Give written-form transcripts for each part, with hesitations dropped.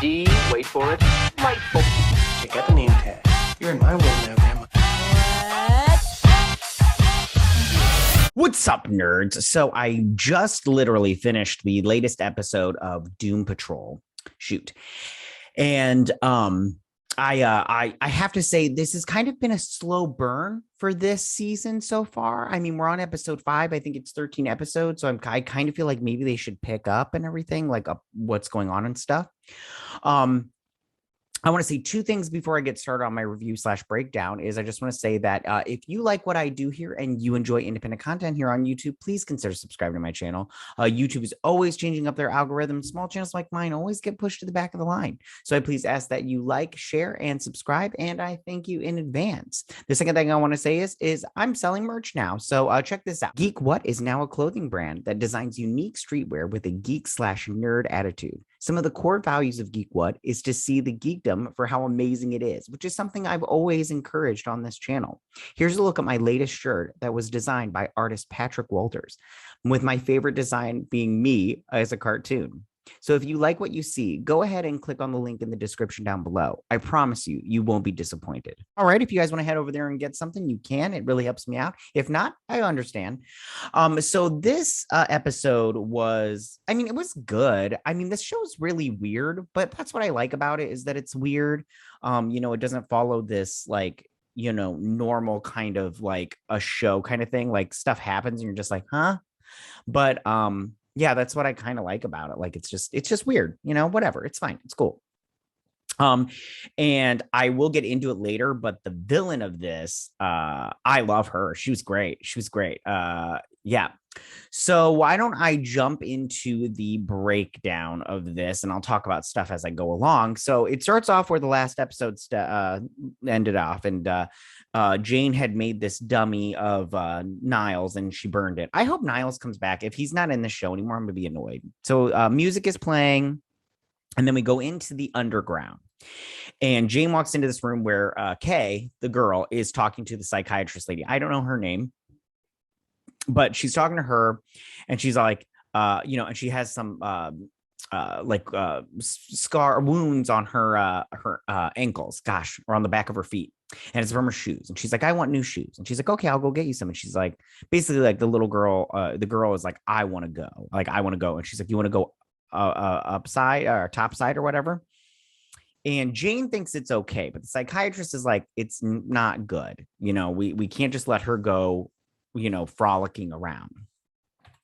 D, wait for it, delightful. Check out the name tag. You're in my world now, Grandma. What's up, nerds? So I just literally finished the latest episode of Doom Patrol. Shoot. And I have to say this has kind of been a slow burn for this season so far. I mean, we're on episode 5. I think it's 13 episodes. So I kind of feel like maybe they should pick up and everything, like what's going on and stuff. I want to say two things before I get started on my review / breakdown is I just want to say that if you like what I do here and you enjoy independent content here on YouTube, please consider subscribing to my channel. YouTube is always changing up their algorithm. Small channels like mine always get pushed to the back of the line. So I please ask that you like, share, and subscribe. And I thank you in advance. The second thing I want to say is I'm selling merch now. So check this out. Geek What is now a clothing brand that designs unique streetwear with a geek / nerd attitude. Some of the core values of Geek What is to see the geekdom for how amazing it is, which is something I've always encouraged on this channel. Here's a look at my latest shirt that was designed by artist Patrick Walters, with my favorite design being me as a cartoon. So if you like what you see, go ahead and click on the link in the description down below. I promise you, you won't be disappointed. All right, if you guys want to head over there and get something, you can. It really helps me out. If not, I understand. So this episode was, I mean, it was good. I mean, this show is really weird, but that's what I like about it is that it's weird. It doesn't follow this like, normal kind of like a show kind of thing. Like stuff happens and you're just like, huh? But yeah, that's what I kind of like about it. Like, it's just weird, whatever. It's fine. It's cool. And I will get into it later, but the villain of this, I love her. She was great. Yeah. So why don't I jump into the breakdown of this and I'll talk about stuff as I go along. So it starts off where the last episode ended off, and Jane had made this dummy of Niles and she burned it. I hope Niles comes back. If he's not in the show anymore, I'm gonna be annoyed. So music is playing, and then we go into the underground. And Jane walks into this room where Kay, the girl, is talking to the psychiatrist lady. I don't know her name, but she's talking to her, and she's like, and she has some scar wounds on her ankles, gosh, or on the back of her feet, and it's from her shoes. And she's like, I want new shoes. And she's like, okay, I'll go get you some. And she's like, basically, like the girl is like, I want to go. And she's like, you want to go upside or top side or whatever? And Jane thinks it's okay, but the psychiatrist is like, it's not good. We can't just let her go, frolicking around.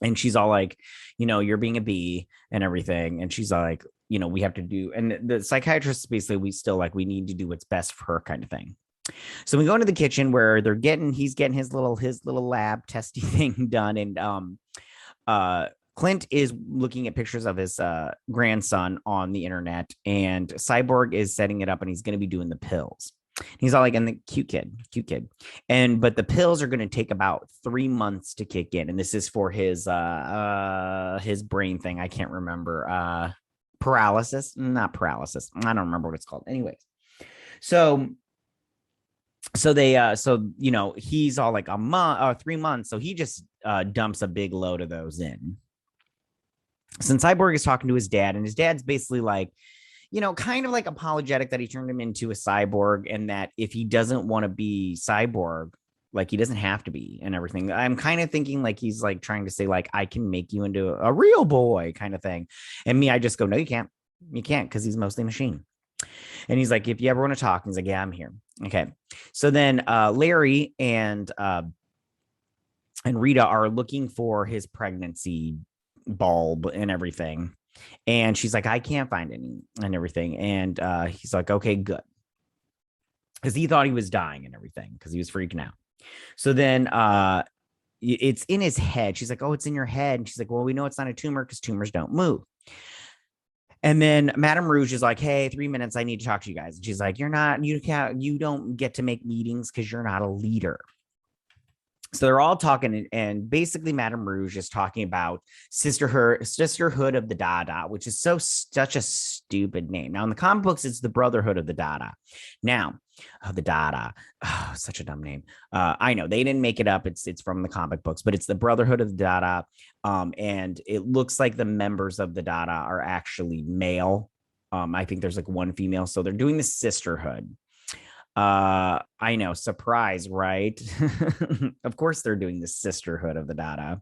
And she's all like, you're being a bee and everything. And she's like, we have to do, and the psychiatrist basically, we need to do what's best for her kind of thing. So we go into the kitchen where he's getting his little lab testy thing done. And Clint is looking at pictures of his grandson on the internet, and Cyborg is setting it up, and he's going to be doing the pills. He's all like, and the cute kid. But the pills are going to take about 3 months to kick in. And this is for his brain thing. I can't remember. Paralysis, not paralysis. I don't remember what it's called. Anyways. So he's all like a month or 3 months. So he just dumps a big load of those in. Since Cyborg is talking to his dad, and his dad's basically like, kind of like apologetic that he turned him into a cyborg, and that if he doesn't want to be Cyborg, like he doesn't have to be and everything. I'm kind of thinking like he's like trying to say like, I can make you into a real boy kind of thing. And me, I just go, no, you can't, because he's mostly machine. And he's like, if you ever want to talk, he's like, yeah, I'm here. Okay. So then Larry and Rita are looking for his pregnancy bulb and everything. And she's like, I can't find any and everything. And he's like, okay, good. Because he thought he was dying and everything, because he was freaking out. So then it's in his head. She's like, oh, it's in your head. And she's like, well, we know it's not a tumor because tumors don't move. And then Madame Rouge is like, hey, 3 minutes, I need to talk to you guys. And she's like, you don't get to make meetings because you're not a leader. So they're all talking, and basically Madame Rouge is talking about sisterhood of the Dada, which is such a stupid name. Now in the comic books, it's the Brotherhood of the Dada. Now, the Dada, such a dumb name. I know they didn't make it up. It's from the comic books, but it's the Brotherhood of the Dada. And it looks like the members of the Dada are actually male. I think there's like one female. So they're doing the sisterhood. I know, surprise, right? Of course they're doing the sisterhood of the Dada,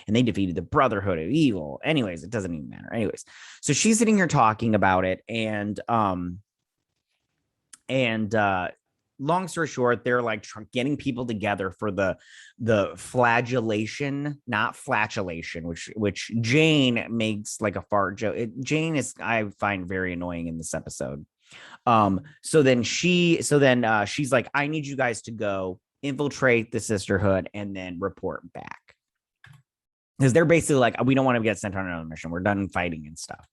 and they defeated the Brotherhood of Evil. Anyways, it doesn't even matter. Anyways, so she's sitting here talking about it, and long story short, they're like getting people together for the flagellation, not flatulation, which Jane makes like a fart joke. Jane is, I find, very annoying in this episode. So then she's like, I need you guys to go infiltrate the sisterhood and then report back. Because they're basically like, we don't want to get sent on another mission. We're done fighting and stuff.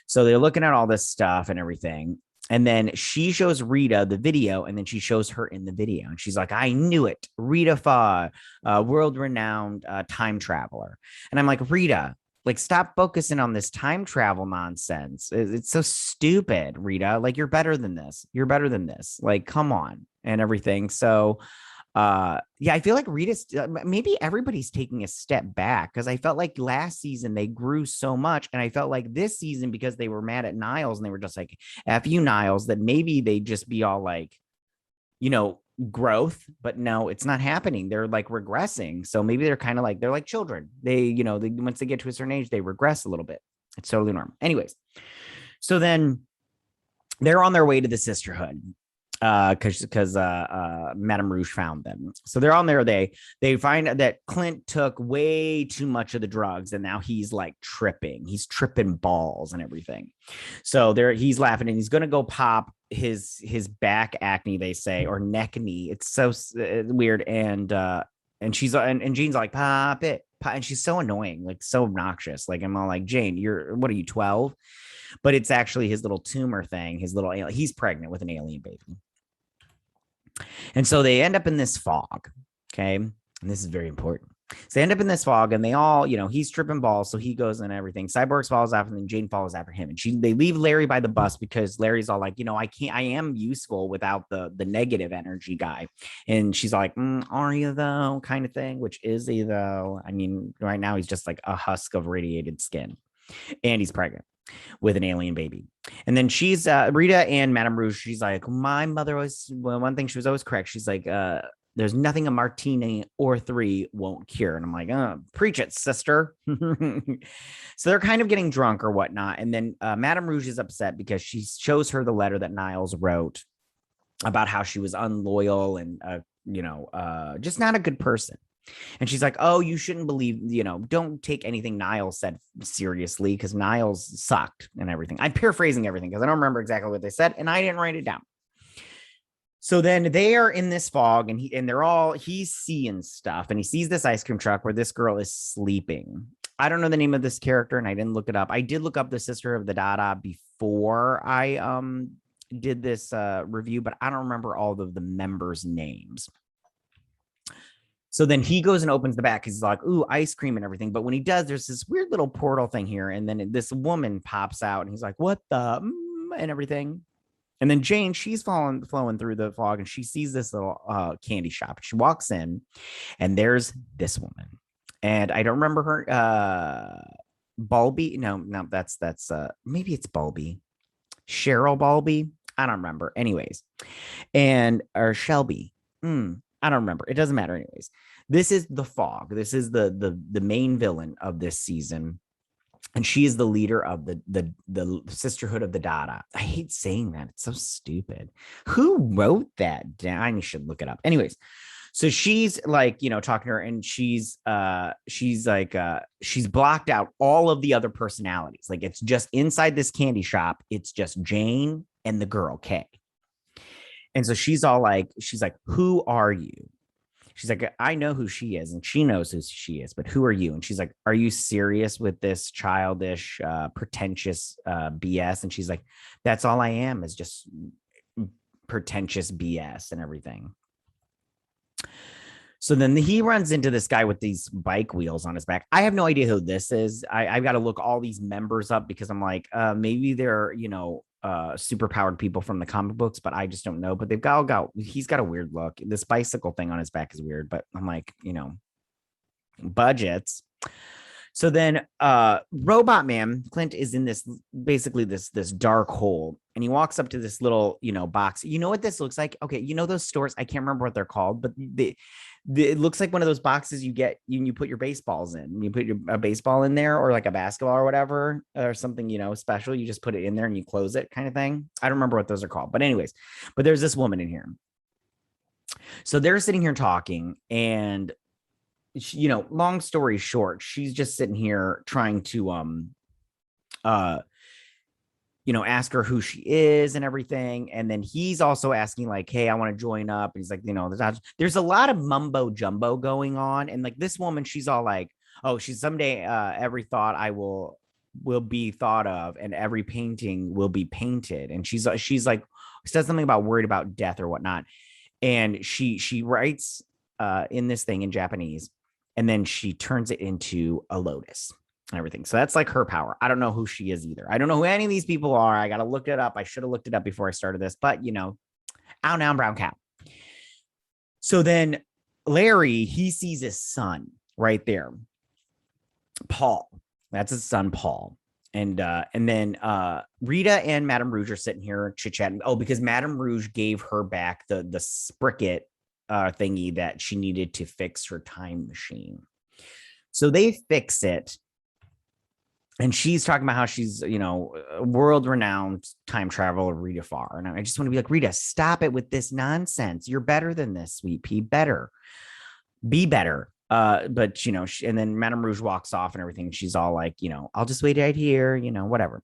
So they're looking at all this stuff and everything. And then she shows Rita the video, and then she shows her in the video. And she's like, I knew it. Rita Farr, world-renowned time traveler. And I'm like, Rita, like, stop focusing on this time travel nonsense. It's so stupid, Rita. Like, you're better than this. You're better than this. Like, come on, and everything. So, yeah, I feel like Rita's, maybe everybody's taking a step back, because I felt like last season they grew so much. And I felt like this season, because they were mad at Niles and they were just like, F you, Niles, that maybe they just be all like, you know, growth, but no, it's not happening. They're like regressing. So maybe they're kind of like, they're like children. They, you know, once they get to a certain age, they regress a little bit. It's totally normal. Anyways, so then they're on their way to the sisterhood because Madame Rouge found them. So they're on there. They find that Clint took way too much of the drugs, and now he's like tripping. He's tripping balls and everything. So he's laughing, and he's gonna go pop his back acne, they say, or neck knee. It's so weird. And she's and Jean's like, pop it, and she's so annoying, like so obnoxious. Like, I'm all like, Jane, what are you, 12? But it's actually his little tumor thing, his little alien. He's pregnant with an alien baby. And so they end up in this fog. Okay. And this is very important. So they end up in this fog, and they all, you know, he's tripping balls. So he goes and everything. Cyborg follows after them, and Jane follows after him. And they leave Larry by the bus, because Larry's all like, you know, I am useful without the negative energy guy. And she's like, are you though? Kind of thing, which is he though? I mean, right now he's just like a husk of radiated skin, and he's pregnant with an alien baby. And then she's Rita and Madame Rouge. She's like, my mother was, well, one thing she was always correct. She's like, there's nothing a martini or 3 won't cure. And I'm like, preach it, sister. So they're kind of getting drunk or whatnot. And then Madame Rouge is upset because she shows her the letter that Niles wrote about how she was unloyal and, just not a good person. And she's like, oh, you shouldn't believe, you know, don't take anything Niles said seriously, because Niles sucked and everything. I'm paraphrasing everything because I don't remember exactly what they said, and I didn't write it down. So then they are in this fog, and he's seeing stuff, and he sees this ice cream truck where this girl is sleeping. I don't know the name of this character, and I didn't look it up. I did look up the Sister of the Dada before I did this review, but I don't remember all of the members' names. So then he goes and opens the back, because he's like, ooh, ice cream and everything. But when he does, there's this weird little portal thing here. And then this woman pops out, and he's like, what the, and everything. And then Jane, she's flowing through the fog, and she sees this little candy shop. She walks in, and there's this woman. And I don't remember her. Balby. No, that's maybe it's Balby. Cheryl Balby. I don't remember. Anyways. Or Shelby. I don't remember. It doesn't matter. Anyways, this is the fog. This is the main villain of this season. And she is the leader of the Sisterhood of the Dada. I hate saying that. It's so stupid. Who wrote that down? I should look it up. Anyways, so she's like, you know, talking to her, and she's like, she's blocked out all of the other personalities. Like, it's just inside this candy shop. It's just Jane and the girl, Kay. And so she's like, who are you? She's like, I know who she is, and she knows who she is, but who are you? And she's like, are you serious with this childish, pretentious BS? And she's like, that's all I am, is just pretentious BS and everything. So then he runs into this guy with these bike wheels on his back. I have no idea who this is. I've got to look all these members up, because I'm like, maybe they're, you know, super powered people from the comic books, but I just don't know. But he's got a weird look. This bicycle thing on his back is weird, but I'm like, you know, budgets. So then Robotman, Clint, is in this basically this dark hole, and he walks up to this little, box. You know what this looks like? Okay, you know those stores, I can't remember what they're called, but it looks like one of those boxes you get, you put your baseballs in. You put a baseball in there, or like a basketball or whatever, or something, special. You just put it in there and you close it, kind of thing. I don't remember what those are called, but anyways, but there's this woman in here. So they're sitting here talking, and long story short, she's just sitting here trying to ask her who she is and everything. And then he's also asking, like, hey, I want to join up. And he's like, there's a lot of mumbo jumbo going on. And like this woman, she's all like, oh, she's someday every thought I will be thought of, and every painting will be painted. And she's like, says something about worried about death or whatnot. And she writes in this thing in Japanese, and then she turns it into a lotus and everything. So that's like her power. I don't know who she is either. I don't know who any of these people are. I got to look it up. I should have looked it up before I started this, but out now, brown cow. So then Larry, he sees his son right there, Paul. That's his son, Paul. And then Rita and Madame Rouge are sitting here chit-chatting. Oh, because Madame Rouge gave her back the spricket thingy that she needed to fix her time machine. So they fix it. And she's talking about how she's, a world-renowned time traveler, Rita Farr. And I just want to be like, Rita, stop it with this nonsense. You're better than this, sweet pea. Better. Be better. But, and then Madame Rouge walks off and everything. She's all like, I'll just wait right here, whatever.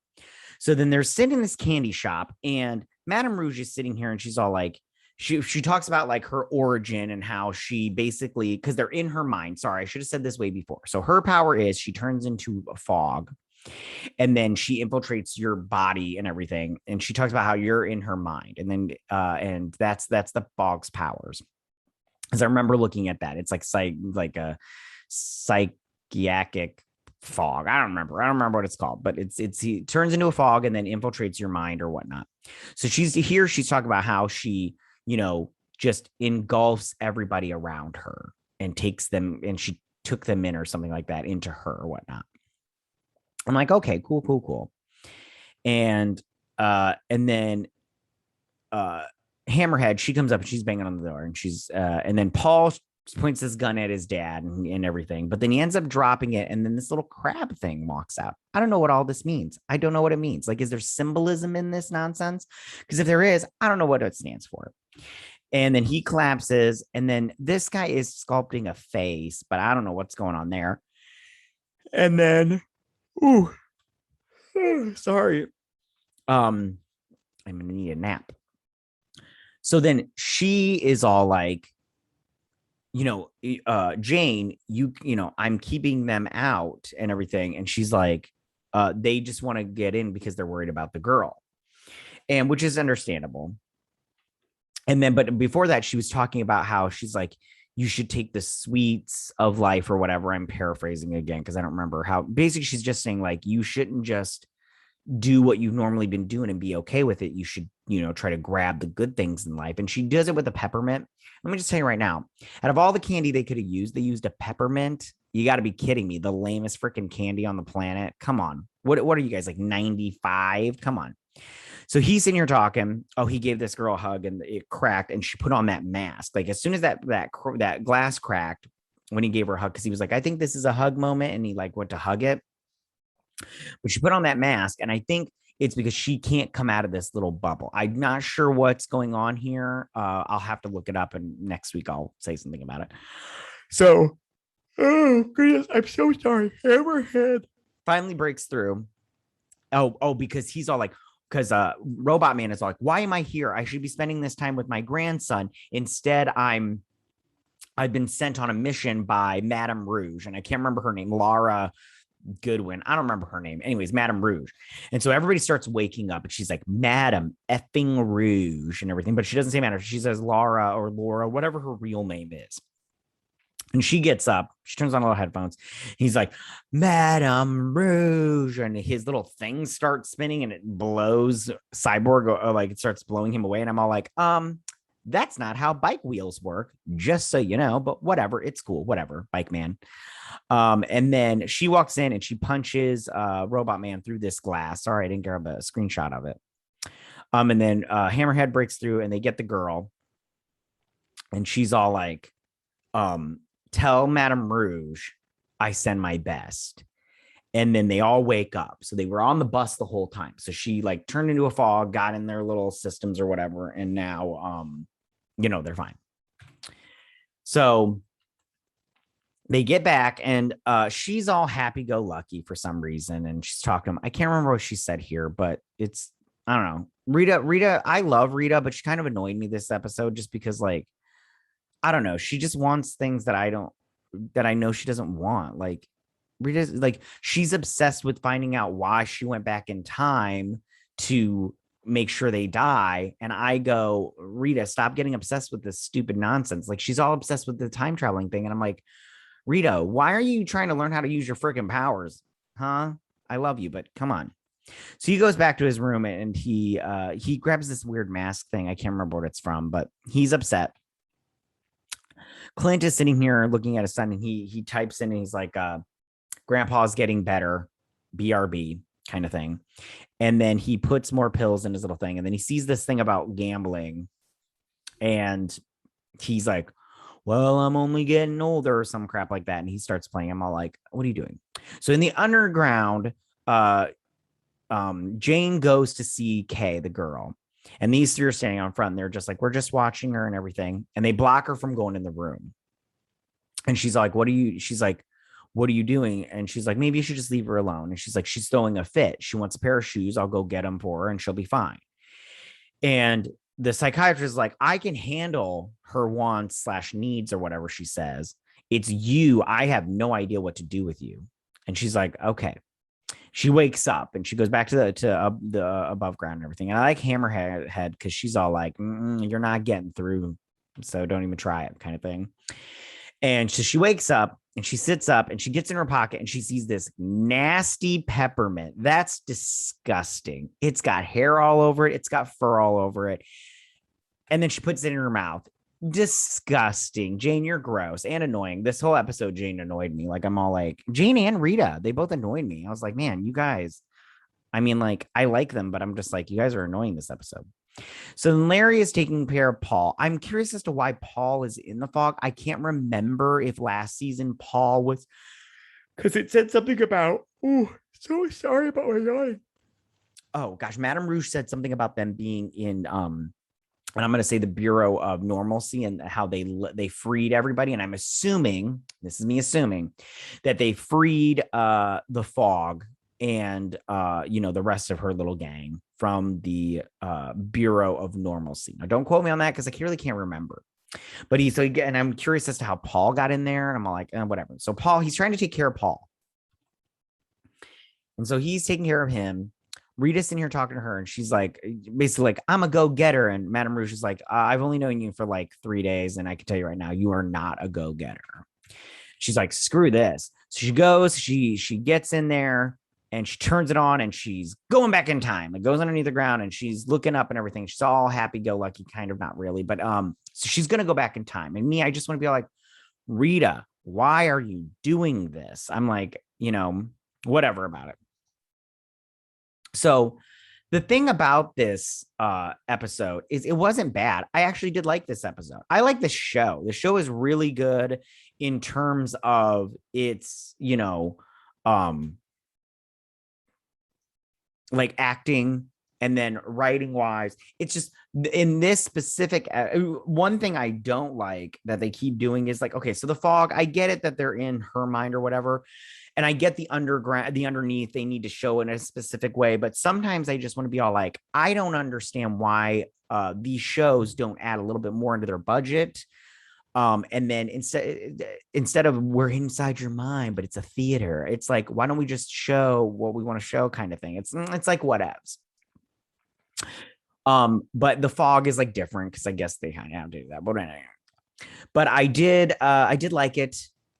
So then they're sitting in this candy shop, and Madame Rouge is sitting here, and she's all like, she talks about like her origin and how she basically, because they're in her mind. Sorry, I should have said this way before. So her power is she turns into a fog, and then she infiltrates your body and everything. And she talks about how you're in her mind, and then and that's the fog's powers. As I remember looking at that, it's like a psychiatric fog. I don't remember what it's called, but he turns into a fog and then infiltrates your mind or whatnot. So she's talking about how she, just engulfs everybody around her and takes them, and she took them in or something like that into her or whatnot. I'm like, okay, cool. And then Hammerhead, she comes up and she's banging on the door, and and then Paul points his gun at his dad and everything, but then he ends up dropping it, and then this little crab thing walks out. I don't know what all this means. I don't know what it means. Like, is there symbolism in this nonsense? Because if there is, I don't know what it stands for. And then he collapses, and then this guy is sculpting a face, but I don't know what's going on there. And then, sorry, I'm gonna need a nap. So then she is all like, Jane, I'm keeping them out and everything. And she's like, they just want to get in because they're worried about the girl, and which is understandable. And then, but before that, she was talking about how she's like, you should take the sweets of life or whatever. I'm paraphrasing again, because I don't remember how. Basically, she's just saying, like, you shouldn't just do what you've normally been doing and be okay with it. You should, try to grab the good things in life. And she does it with a peppermint. Let me just tell you right now, out of all the candy they could have used, they used a peppermint. You got to be kidding me. The lamest freaking candy on the planet. Come on. What are you guys, like 95? Come on. So he's sitting here talking. Oh, he gave this girl a hug and it cracked, and she put on that mask. Like, as soon as that glass cracked when he gave her a hug, because he was like, I think this is a hug moment, and he like went to hug it. But she put on that mask, and I think it's because she can't come out of this little bubble. I'm not sure what's going on here. I'll have to look it up, and next week I'll say something about it. So, oh goodness, I'm so sorry. Hammerhead finally breaks through. Oh, because he's all like, because Robotman is all like, why am I here? I should be spending this time with my grandson. Instead, I've been sent on a mission by Madame Rouge, and I can't remember her name, Laura Goodwin. I don't remember her name. Anyways, Madame Rouge. And so everybody starts waking up, and she's like, Madame effing Rouge and everything. But she doesn't say Madame. She says Laura or Laura, whatever her real name is. And she gets up, she turns on little headphones. He's like, Madame Rouge. And his little thing starts spinning, and it blows Cyborg, or like it starts blowing him away. And I'm all like, That's not how bike wheels work, just so you know, but whatever, it's cool, whatever, bike man. And then she walks in and she punches Robot Man through this glass. Sorry, I didn't grab a screenshot of it. And then Hammerhead breaks through and they get the girl. And she's all like, tell Madame Rouge I send my best. And then they all wake up. So they were on the bus the whole time. So she like turned into a fog, got in their little systems or whatever. And now, they're fine. So they get back and she's all happy-go-lucky for some reason. And she's talking to him. I can't remember what she said here, but I don't know. Rita, I love Rita, but she kind of annoyed me this episode just because, like, I don't know. She just wants things that I know she doesn't want. Like, Rita's like, she's obsessed with finding out why she went back in time to make sure they die. And I go, Rita, stop getting obsessed with this stupid nonsense. Like, she's all obsessed with the time traveling thing. And I'm like, Rita, why are you trying to learn how to use your freaking powers? Huh? I love you, but come on. So he goes back to his room and he grabs this weird mask thing. I can't remember what it's from, but he's upset. Clint is sitting here looking at his son and he types in and he's like, Grandpa's getting better, BRB kind of thing. And then he puts more pills in his little thing. And then he sees this thing about gambling. And he's like, well, I'm only getting older or some crap like that. And he starts playing. I'm all like, what are you doing? So in the underground, Jane goes to see Kay, the girl. And these three are standing out front. And they're just like, we're just watching her and everything. And they block her from going in the room. And she's like, she's like, what are you doing? And she's like, maybe you should just leave her alone. And she's like, she's throwing a fit. She wants a pair of shoes. I'll go get them for her and she'll be fine. And the psychiatrist is like, I can handle her wants / needs or whatever she says. It's you. I have no idea what to do with you. And she's like, okay. She wakes up and she goes back to the above ground and everything. And I like Hammerhead because she's all like, you're not getting through. So don't even try it kind of thing. And so she wakes up and she sits up and she gets in her pocket and she sees this nasty peppermint. That's disgusting. It's got hair all over it. It's got fur all over it. And then she puts it in her mouth. Disgusting. Jane, you're gross and annoying. This whole episode, Jane annoyed me. Like, I'm all like, Jane and Rita, they both annoyed me. I was like, man, you guys, I mean, like, I like them, but I'm just like, you guys are annoying this episode. So Larry is taking care of Paul. I'm curious as to why Paul is in the fog. I can't remember if last season Paul was, because it said something about, so sorry about my yawning. Oh gosh, Madame Rouge said something about them being in and I'm going to say the Bureau of Normalcy and how they freed everybody. And I'm assuming, this is me assuming, that they freed the fog and the rest of her little gang from the Bureau of Normalcy. Now, don't quote me on that because I really can't remember. But and I'm curious as to how Paul got in there. And I'm like, whatever. So Paul, he's trying to take care of Paul. And so he's taking care of him. Rita's in here talking to her, and she's like, basically like, I'm a go-getter. And Madame Rouge is like, I've only known you for like 3 days, and I can tell you right now, you are not a go-getter. She's like, screw this. So she goes, she gets in there, and she turns it on, and she's going back in time. It goes underneath the ground, and she's looking up and everything. She's all happy-go-lucky, kind of, not really. But so she's going to go back in time. And me, I just want to be like, Rita, why are you doing this? I'm like, whatever about it. So the thing about this episode is it wasn't bad. I actually did like this episode. I like the show. The show is really good in terms of its, like acting and then writing wise. It's just in this specific one thing I don't like that they keep doing is like, okay, so the fog, I get it that they're in her mind or whatever. And I get the underneath, they need to show in a specific way. But sometimes I just want to be all like, I don't understand why these shows don't add a little bit more into their budget. And then instead of we're inside your mind, but it's a theater. It's like, why don't we just show what we want to show kind of thing? It's like whatevs. But the fog is like different because I guess they kind of have to do that. But I did like it.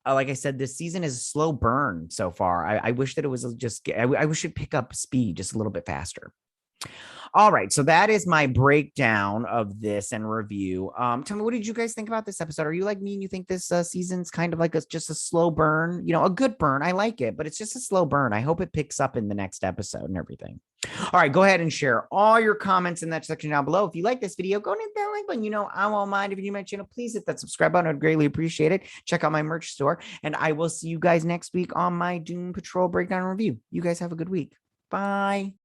Like I said, this season is a slow burn so far. I wish that it was just, I wish it pick up speed just a little bit faster. All right, so that is my breakdown of this and review. Tell me, what did you guys think about this episode? Are you like me and you think this season's kind of like just a slow burn? A good burn. I like it, but it's just a slow burn. I hope it picks up in the next episode and everything. All right, go ahead and share all your comments in that section down below. If you like this video, go and hit that like button. I won't mind. If you're new to my channel, please hit that subscribe button. I'd greatly appreciate it. Check out my merch store, and I will see you guys next week on my Doom Patrol breakdown review. You guys have a good week. Bye.